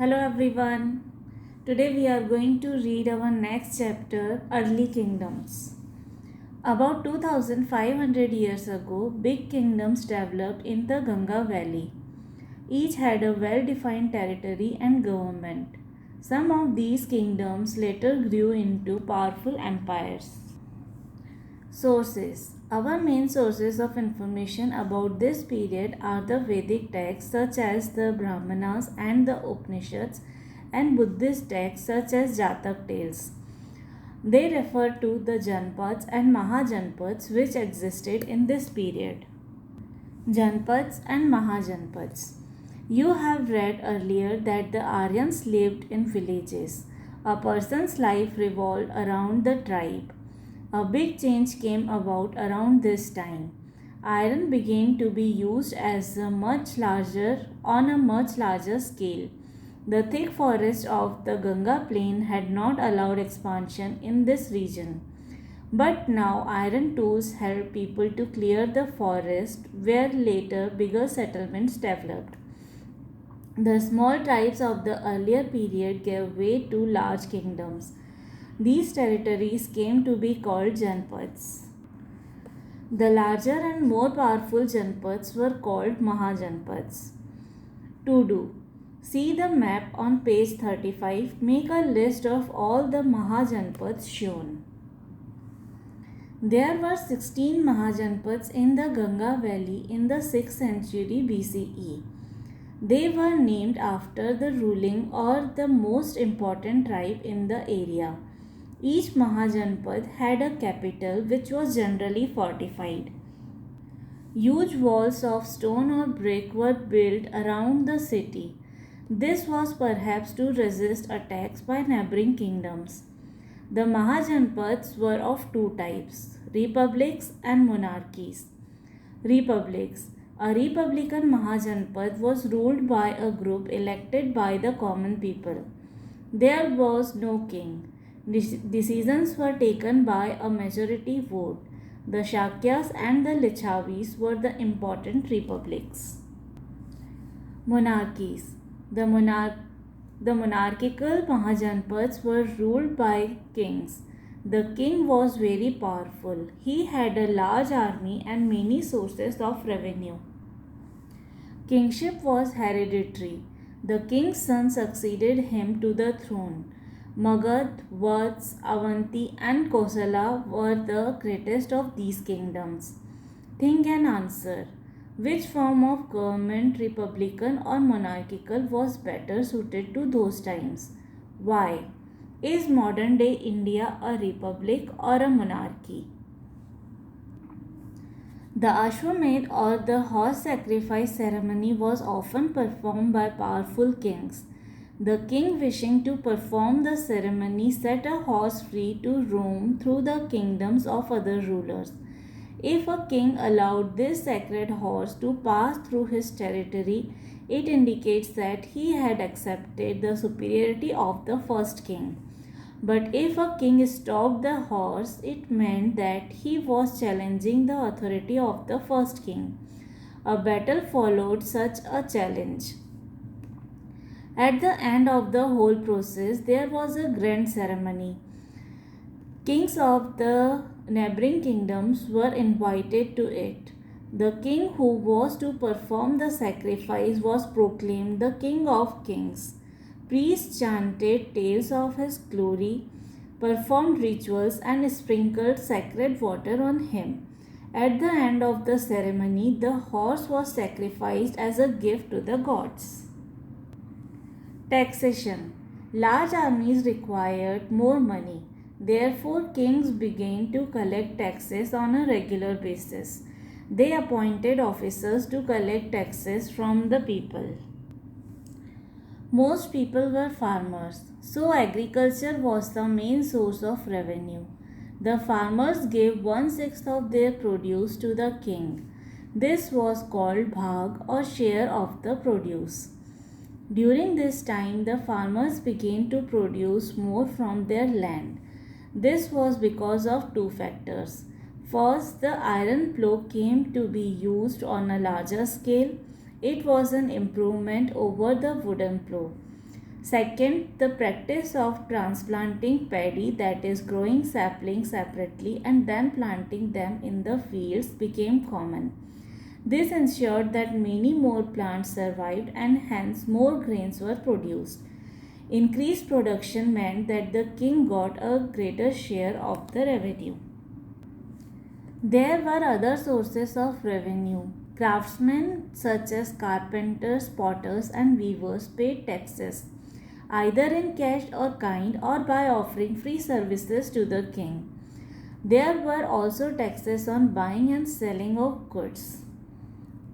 Hello everyone. Today we are going to read our next chapter, Early Kingdoms. About 2500 years ago, big kingdoms developed in the Ganga Valley. Each had a well defined territory and government. Some of these kingdoms later grew into powerful empires. Sources. Our main sources of information about this period are the Vedic texts such as the Brahmanas and the Upanishads and Buddhist texts such as Jatak tales. They refer to the Janpads and Mahajanpads which existed in this period. Janpads and Mahajanpads. You have read earlier that the Aryans lived in villages. A person's life revolved around the tribe. A big change came about around this time. Iron began to be used on a much larger scale. The thick forest of the Ganga plain had not allowed expansion in this region. But now iron tools helped people to clear the forest where later bigger settlements developed. The small tribes of the earlier period gave way to large kingdoms. These territories came to be called Janpads. The larger and more powerful Janpads were called Mahajanpads. To do. See the map on page 35. Make a list of all the Mahajanpads shown. There were 16 Mahajanpads in the Ganga Valley in the 6th century BCE. They were named after the ruling or the most important tribe in the area. Each Mahajanpad had a capital which was generally fortified. Huge walls of stone or brick were built around the city. This was perhaps to resist attacks by neighboring kingdoms. The Mahajanpads were of two types, republics and monarchies. Republics. A republican Mahajanpad was ruled by a group elected by the common people. There was no king. Decisions were taken by a majority vote. The Shakyas and the Lichavis were the important republics. Monarchies. The monarchical Mahajanpads were ruled by kings. The king was very powerful. He had a large army and many sources of revenue. Kingship was hereditary. The king's son succeeded him to the throne. Magad, Vads, Avanti, and Kosala were the greatest of these kingdoms. Think and answer. Which form of government, republican or monarchical, was better suited to those times? Why? Is modern day India a republic or a monarchy? The Ashwamedh or the horse sacrifice ceremony was often performed by powerful kings. The king, wishing to perform the ceremony, set a horse free to roam through the kingdoms of other rulers. If a king allowed this sacred horse to pass through his territory, it indicates that he had accepted the superiority of the first king. But if a king stopped the horse, it meant that he was challenging the authority of the first king. A battle followed such a challenge. At the end of the whole process, there was a grand ceremony. Kings of the neighboring kingdoms were invited to it. The king who was to perform the sacrifice was proclaimed the King of Kings. Priests chanted tales of his glory, performed rituals, and sprinkled sacred water on him. At the end of the ceremony, the horse was sacrificed as a gift to the gods. Taxation. Large armies required more money. Therefore, kings began to collect taxes on a regular basis. They appointed officers to collect taxes from the people. Most people were farmers, so agriculture was the main source of revenue. The farmers gave 1/6 of their produce to the king. This was called bhag or share of the produce. During this time, the farmers began to produce more from their land. This was because of two factors. First, the iron plough came to be used on a larger scale. It was an improvement over the wooden plough. Second, the practice of transplanting paddy, that is, growing saplings separately and then planting them in the fields, became common. This ensured that many more plants survived and hence more grains were produced. Increased production meant that the king got a greater share of the revenue. There were other sources of revenue. Craftsmen such as carpenters, potters, and weavers paid taxes, either in cash or kind or by offering free services to the king. There were also taxes on buying and selling of goods.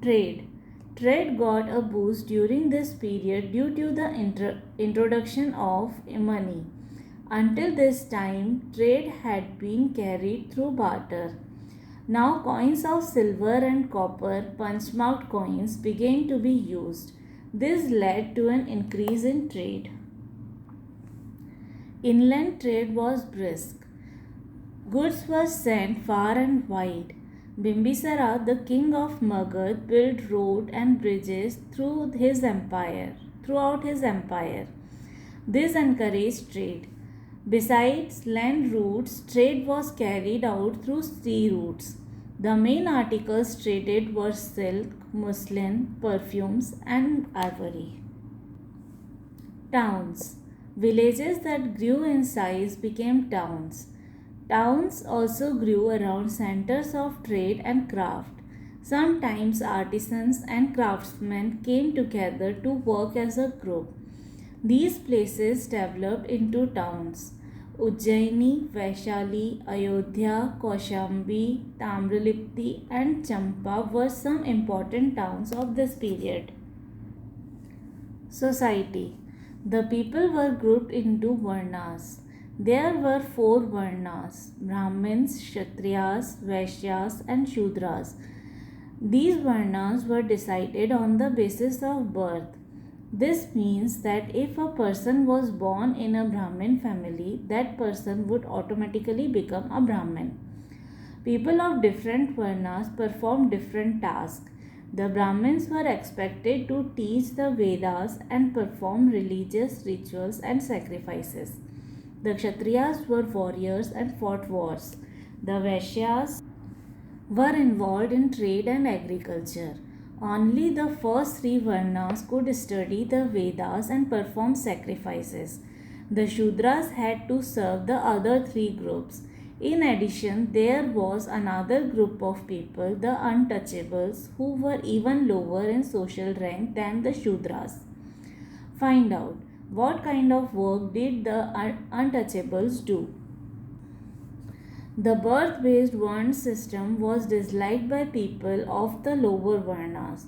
Trade. Trade got a boost during this period due to the introduction of money. Until this time, trade had been carried through barter. Now, coins of silver and copper, punch-marked coins, began to be used. This led to an increase in trade. Inland trade was brisk. Goods were sent far and wide. Bimbisara, the king of Magad, built roads and bridges throughout his empire. This encouraged trade. Besides land routes, trade was carried out through sea routes. The main articles traded were silk, muslin, perfumes, and ivory. Towns. Villages that grew in size became towns. Towns also grew around centers of trade and craft. Sometimes artisans and craftsmen came together to work as a group. These places developed into towns. Ujjaini, Vaishali, Ayodhya, Kaushambi, Tamralipti, and Champa were some important towns of this period. Society. The people were grouped into Varnas. There were 4 Varnas: Brahmins, Kshatriyas, Vaishyas, and Shudras. These Varnas were decided on the basis of birth. This means that if a person was born in a Brahmin family, that person would automatically become a Brahmin. People of different Varnas performed different tasks. The Brahmins were expected to teach the Vedas and perform religious rituals and sacrifices. The Kshatriyas were warriors and fought wars. The Vaishyas were involved in trade and agriculture. Only the first 3 Varnas could study the Vedas and perform sacrifices. The Shudras had to serve the other 3 groups. In addition, there was another group of people, the untouchables, who were even lower in social rank than the Shudras. Find out what kind of work did the untouchables do. The birth-based Varna system was disliked by people of the lower Varnas.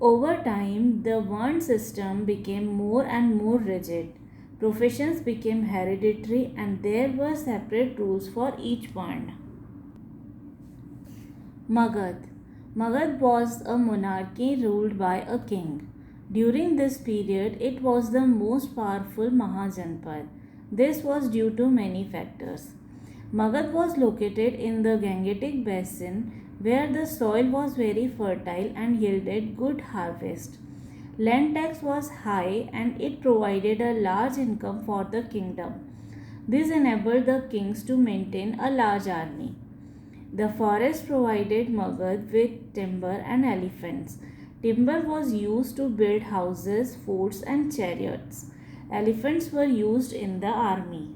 Over time, the Varna system became more and more rigid. Professions became hereditary and there were separate rules for each Varna. Magad. Magad was a monarchy ruled by a king. During this period, it was the most powerful Mahajanpad. This was due to many factors. Magad was located in the Gangetic basin where the soil was very fertile and yielded good harvest. Land tax was high and it provided a large income for the kingdom. This enabled the kings to maintain a large army. The forest provided Magad with timber and elephants. Timber was used to build houses, forts, and chariots. Elephants were used in the army.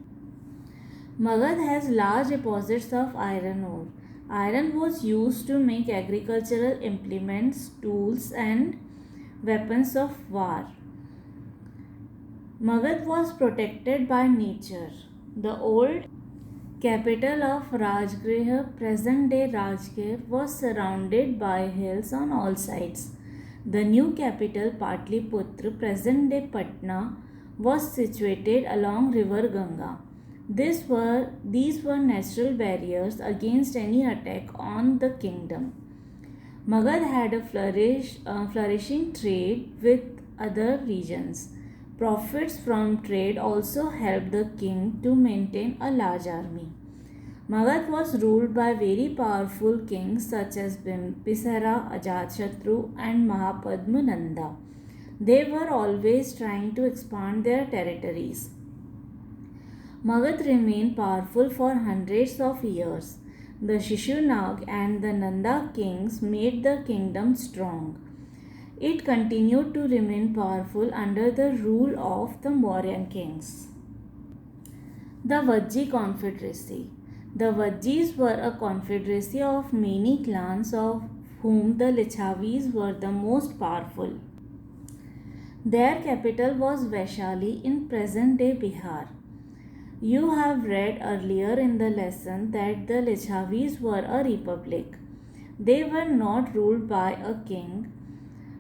Magad has large deposits of iron ore. Iron was used to make agricultural implements, tools, and weapons of war. Magad was protected by nature. The old capital of Rajgriha, present-day Rajgir, was surrounded by hills on all sides. The new capital, Patliputra, present-day Patna, was situated along river Ganga. These were natural barriers against any attack on the kingdom. Magad had a flourishing trade with other regions. Profits from trade also helped the king to maintain a large army. Magad was ruled by very powerful kings such as Bimbisara, Ajatashatru, and Mahapadma Nanda. They were always trying to expand their territories. Magadh remained powerful for hundreds of years. The Shishunag and the Nanda kings made the kingdom strong. It continued to remain powerful under the rule of the Mauryan kings. The Vajji Confederacy. The Vajjis were a confederacy of many clans, of whom the Lichavis were the most powerful. Their capital was Vaishali in present day Bihar. You have read earlier in the lesson that the Lichavis were a republic. They were not ruled by a king.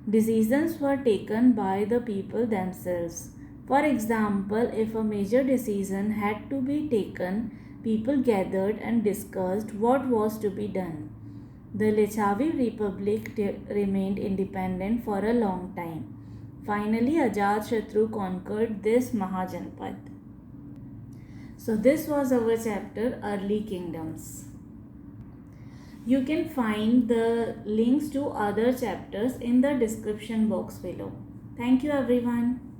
Decisions were taken by the people themselves. For example, if a major decision had to be taken, people gathered and discussed what was to be done. The Lichavi Republic remained independent for a long time. Finally, Ajatashatru conquered this Mahajanpad. So this was our chapter Early Kingdoms. You can find the links to other chapters in the description box below. Thank you everyone.